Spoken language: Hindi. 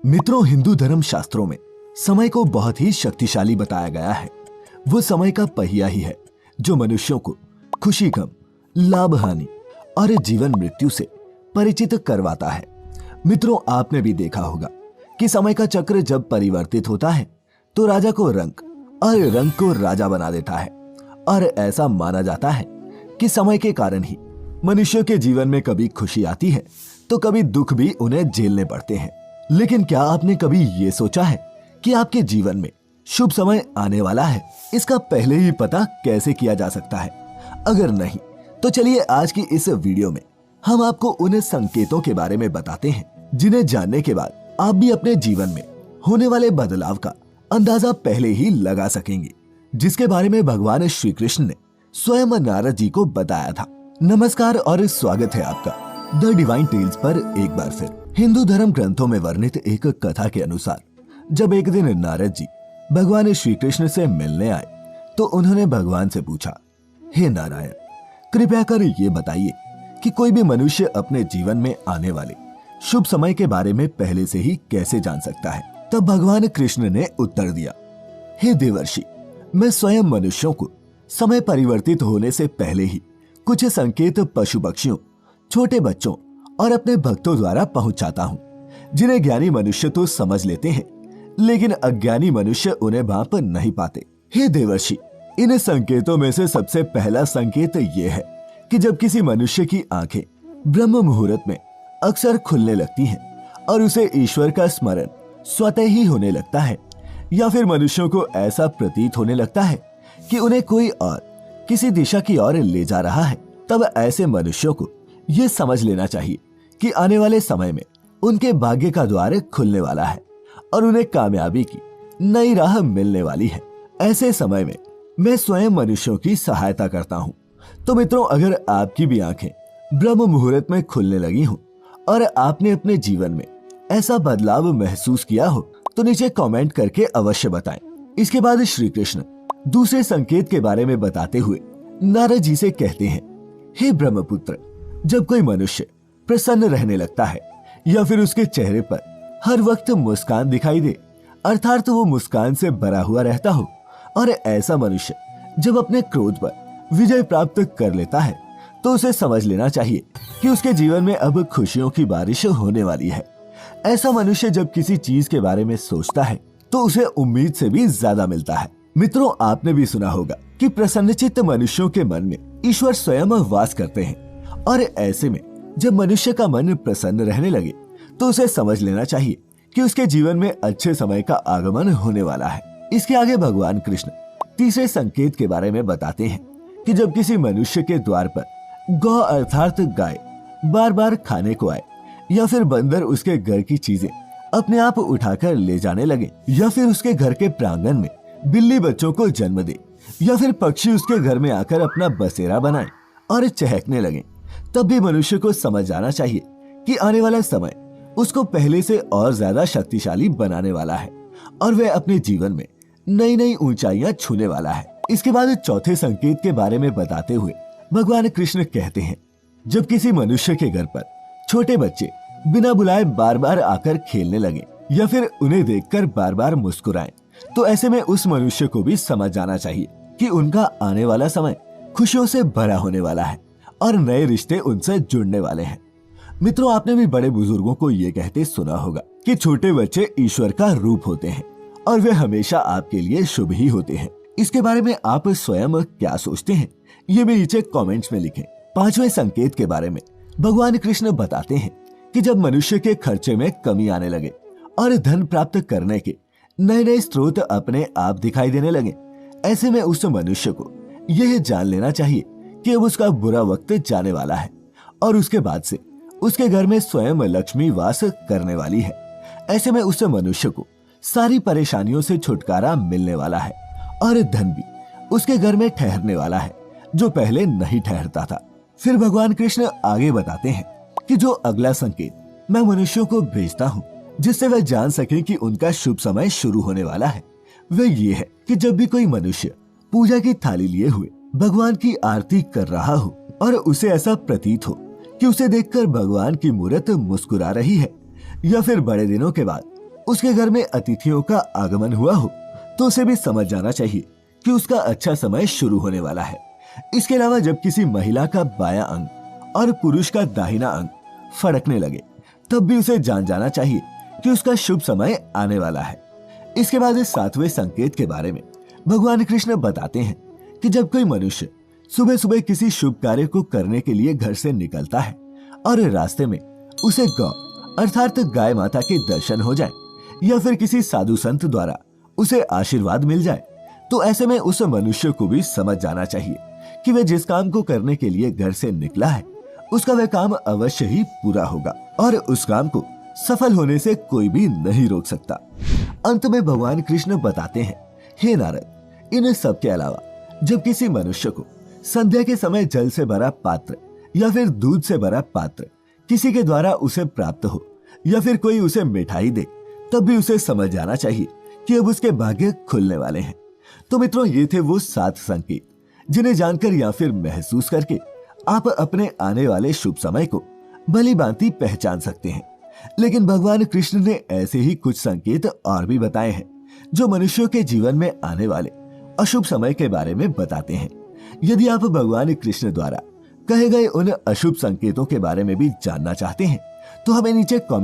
मित्रों, हिंदू धर्म शास्त्रों में समय को बहुत ही शक्तिशाली बताया गया है। वो समय का पहिया ही है जो मनुष्यों को खुशी गम, लाभ हानि और जीवन मृत्यु से परिचित करवाता है। मित्रों, आपने भी देखा होगा कि समय का चक्र जब परिवर्तित होता है तो राजा को रंक और रंक को राजा बना देता है। और ऐसा माना जाता है कि समय के कारण ही मनुष्य के जीवन में कभी खुशी आती है तो कभी दुख भी उन्हें झेलने पड़ते हैं। लेकिन क्या आपने कभी ये सोचा है कि आपके जीवन में शुभ समय आने वाला है, इसका पहले ही पता कैसे किया जा सकता है? अगर नहीं तो चलिए आज की इस वीडियो में हम आपको उन संकेतों के बारे में बताते हैं जिन्हें जानने के बाद आप भी अपने जीवन में होने वाले बदलाव का अंदाजा पहले ही लगा सकेंगे, जिसके बारे में भगवान श्री कृष्ण ने स्वयं नारद जी को बताया था। नमस्कार और स्वागत है आपका द डिवाइन टेल्स पर एक बार फिर। हिंदू धर्म ग्रंथों में वर्णित एक कथा के अनुसार जब एक दिन नारद जी भगवान श्री कृष्ण से मिलने आए तो उन्होंने भगवान से पूछा, हे नारायण, कृपया कर ये बताइए कि कोई भी मनुष्य अपने जीवन में आने वाले शुभ समय के बारे में पहले से ही कैसे जान सकता है? तब भगवान कृष्ण ने उत्तर दिया, हे देवर्षि, मैं स्वयं मनुष्यों को समय परिवर्तित होने से पहले ही कुछ संकेत पशु पक्षियों, छोटे बच्चों और अपने भक्तों द्वारा पहुंचाता हूं, जिन्हें ज्ञानी मनुष्य तो समझ लेते हैं लेकिन अज्ञानी मनुष्य उन्हें भांप नहीं पाते। हे देवर्षि, इन संकेतों में से सबसे पहला संकेत ये है कि जब किसी मनुष्य की आंखें ब्रह्म मुहूर्त में अक्सर खुलने लगती हैं और उसे ईश्वर का स्मरण स्वतः ही होने लगता है, या फिर मनुष्यों को ऐसा प्रतीत होने लगता है कि उन्हें कोई और किसी दिशा की ओर ले जा रहा है, तब ऐसे मनुष्यों को ये समझ लेना चाहिए कि आने वाले समय में उनके भाग्य का द्वार खुलने वाला है और उन्हें कामयाबी की नई राह मिलने वाली है। ऐसे समय में मैं स्वयं मनुष्यों की सहायता करता हूँ। तो मित्रों, अगर आपकी भी आंखें ब्रह्म मुहूर्त में खुलने लगी हों और आपने अपने जीवन में ऐसा बदलाव महसूस किया हो तो नीचे कमेंट करके अवश्य बताएं। इसके बाद श्री कृष्ण दूसरे संकेत के बारे में बताते हुए नारद जी से कहते हैं, हे ब्रह्मपुत्र, जब कोई मनुष्य प्रसन्न रहने लगता है या फिर उसके चेहरे पर हर वक्त मुस्कान दिखाई दे, अर्थात वो मुस्कान से भरा हुआ रहता हो, और ऐसा मनुष्य जब अपने क्रोध पर विजय प्राप्त कर लेता है तो उसे समझ लेना चाहिए कि उसके जीवन में अब खुशियों की बारिश होने वाली है। ऐसा मनुष्य जब किसी चीज के बारे में सोचता है तो उसे उम्मीद से भी ज्यादा मिलता है। मित्रों, आपने भी सुना होगा कि प्रसन्नचित्त मनुष्यों के मन में ईश्वर स्वयं वास करते हैं, और ऐसे में जब मनुष्य का मन प्रसन्न रहने लगे तो उसे समझ लेना चाहिए कि उसके जीवन में अच्छे समय का आगमन होने वाला है। इसके आगे भगवान कृष्ण तीसरे संकेत के बारे में बताते हैं कि जब किसी मनुष्य के द्वार पर गौ अर्थात गाय बार बार खाने को आए, या फिर बंदर उसके घर की चीजें अपने आप उठाकर ले जाने लगे, या फिर उसके घर के प्रांगण में बिल्ली बच्चों को जन्म दे, या फिर पक्षी उसके घर में आकर अपना बसेरा बनाए और चहकने लगे, तब भी मनुष्य को समझ जाना चाहिए कि आने वाला समय उसको पहले से और ज्यादा शक्तिशाली बनाने वाला है और वह अपने जीवन में नई नई ऊंचाइयां छूने वाला है। इसके बाद चौथे संकेत के बारे में बताते हुए भगवान कृष्ण कहते हैं, जब किसी मनुष्य के घर पर छोटे बच्चे बिना बुलाए बार बार आकर खेलने लगे या फिर उन्हें देखकर बार बार मुस्कुराएं, तो ऐसे में उस मनुष्य को भी समझ जाना चाहिए कि उनका आने वाला समय खुशियों से भरा होने वाला है और नए रिश्ते उनसे जुड़ने वाले हैं। मित्रों, आपने भी बड़े बुजुर्गों को ये कहते सुना होगा कि छोटे बच्चे ईश्वर का रूप होते हैं और वे हमेशा आपके लिए शुभ ही होते हैं। इसके बारे में आप स्वयं क्या सोचते हैं, ये भी नीचे कमेंट्स में लिखें। पांचवें संकेत के बारे में भगवान कृष्ण बताते हैं कि जब मनुष्य के खर्चे में कमी आने लगे और धन प्राप्त करने के नए नए स्रोत अपने आप दिखाई देने लगे, ऐसे में उस मनुष्य को यह जान लेना चाहिए कि अब उसका बुरा वक्त जाने वाला है और उसके बाद से उसके घर में स्वयं लक्ष्मी वास करने वाली है। ऐसे में उस मनुष्य को सारी परेशानियों से छुटकारा मिलने वाला है और धन भी उसके घर में ठहरने वाला है जो पहले नहीं ठहरता था। फिर भगवान कृष्ण आगे बताते हैं कि जो अगला संकेत मैं मनुष्यों को भेजता हूँ जिससे वह जान सके कि उनका शुभ समय शुरू होने वाला है, वह ये है कि जब भी कोई मनुष्य पूजा की थाली लिए हुए भगवान की आरती कर रहा हो और उसे ऐसा प्रतीत हो कि उसे देखकर भगवान की मूर्त मुस्कुरा रही है, या फिर बड़े दिनों के बाद उसके घर में अतिथियों का आगमन हुआ हो तो उसे भी समझ जाना चाहिए कि उसका अच्छा समय शुरू होने वाला है। इसके अलावा जब किसी महिला का बायां अंग और पुरुष का दाहिना अंग फड़कने लगे तब भी उसे जान जाना चाहिए कि उसका शुभ समय आने वाला है। इसके बाद इस 7वें संकेत के बारे में भगवान कृष्ण बताते हैं कि जब कोई मनुष्य सुबह सुबह किसी शुभ कार्य को करने के लिए घर से निकलता है और रास्ते में उसे गौ अर्थात गाय माता के दर्शन हो जाए या फिर किसी साधु संत द्वारा उसे आशीर्वाद मिल जाए, तो ऐसे में उस मनुष्य को भी समझ जाना चाहिए कि वह जिस काम को करने के लिए घर से निकला है उसका वह काम अवश्य ही पूरा होगा और उस काम को सफल होने से कोई भी नहीं रोक सकता। अंत में भगवान कृष्ण बताते हैं, हे नारद, इन सब के अलावा जब किसी मनुष्य को संध्या के समय जल से भरा पात्र या फिर दूध से भरा पात्र किसी के द्वारा उसे प्राप्त हो या फिर कोई उसे मिठाई दे तब भी उसे समझ जाना चाहिए कि अब उसके भाग्य खुलने वाले हैं। तो मित्रों, ये थे वो 7 संकेत जिन्हें जानकर या फिर महसूस करके आप अपने आने वाले शुभ समय को भली भांति पहचान सकते हैं। लेकिन भगवान कृष्ण ने ऐसे ही कुछ संकेत और भी बताए हैं जो मनुष्यों के जीवन में आने वाले अशुभ समय के बारे में बताते हैं। यदि आप भगवान कृष्ण द्वारा कहे गए उन अशुभ संकेतों के बारे में भी जानना चाहते हैं तो हमें नीचे कमेंट